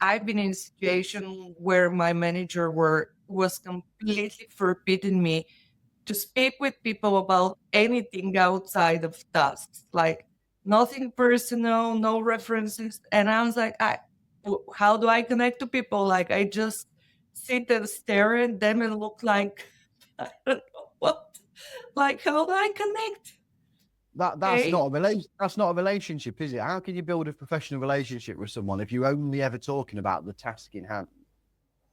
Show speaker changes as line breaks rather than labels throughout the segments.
I've been in a situation where my manager was completely forbidding me to speak with people about anything outside of tasks, like nothing personal, no references. And I was like, how do I connect to people? Like, I just sit and stare at them and look like, I don't know what, like, how do I connect?
That's
Okay.
not a that's not a relationship, is it? How can you build a professional relationship with someone if you're only ever talking about the task in hand?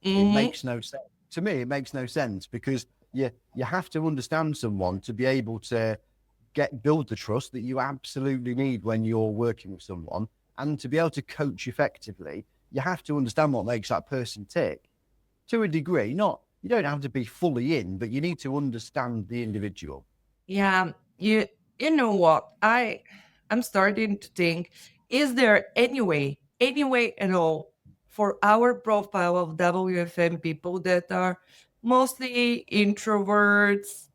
It
Hmm.
makes no sense. To me, it makes no sense because you have to understand someone to be able to build the trust that you absolutely need when you're working with someone, and to be able to coach effectively, you have to understand what makes that person tick to a degree. Not you don't have to be fully in, but you need to understand the individual.
Yeah, you know what? I'm starting to think, is there any way at all for our profile of WFM people that are mostly introverts,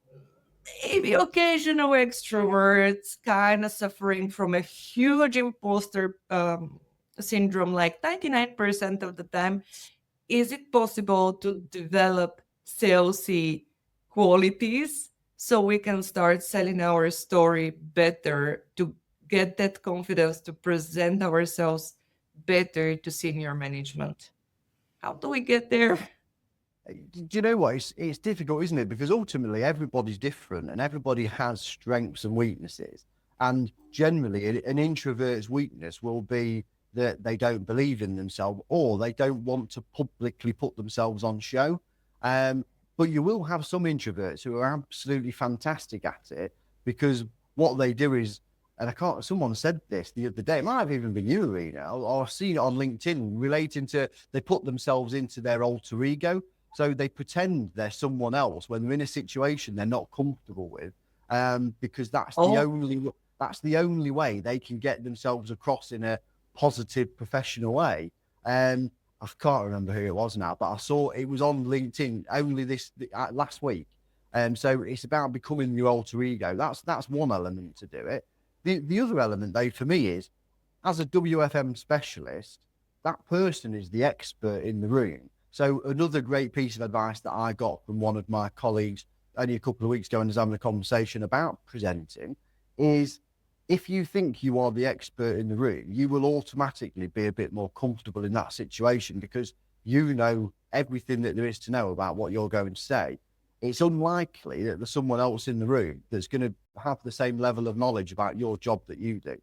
maybe occasional extroverts, kind of suffering from a huge imposter syndrome, like 99% of the time? Is it possible to develop salesy qualities so we can start selling our story better, to get that confidence to present ourselves better to senior management? How do we get there?
Do you know what? It's difficult, isn't it? Because ultimately everybody's different and everybody has strengths and weaknesses. And generally, an introvert's weakness will be that they don't believe in themselves or they don't want to publicly put themselves on show. Um, but you will have some introverts who are absolutely fantastic at it because what they do is, and I can't, someone said this the other day, it might have even been you, Irina, or I've seen it on LinkedIn relating to they put themselves into their alter ego. So they pretend they're someone else when they're in a situation they're not comfortable with, because
Oh,
that's the only way they can get themselves across in a positive, professional way. And I can't remember who it was now, but I saw it was on LinkedIn only this last week. So it's about becoming your alter ego. That's one element to do it. The other element, though, for me is as a WFM specialist, that person is the expert in the room. So another great piece of advice that I got from one of my colleagues only a couple of weeks ago and was having a conversation about presenting is if you think you are the expert in the room, you will automatically be a bit more comfortable in that situation because you know everything that there is to know about what you're going to say. It's unlikely that there's someone else in the room that's going to have the same level of knowledge about your job that you do.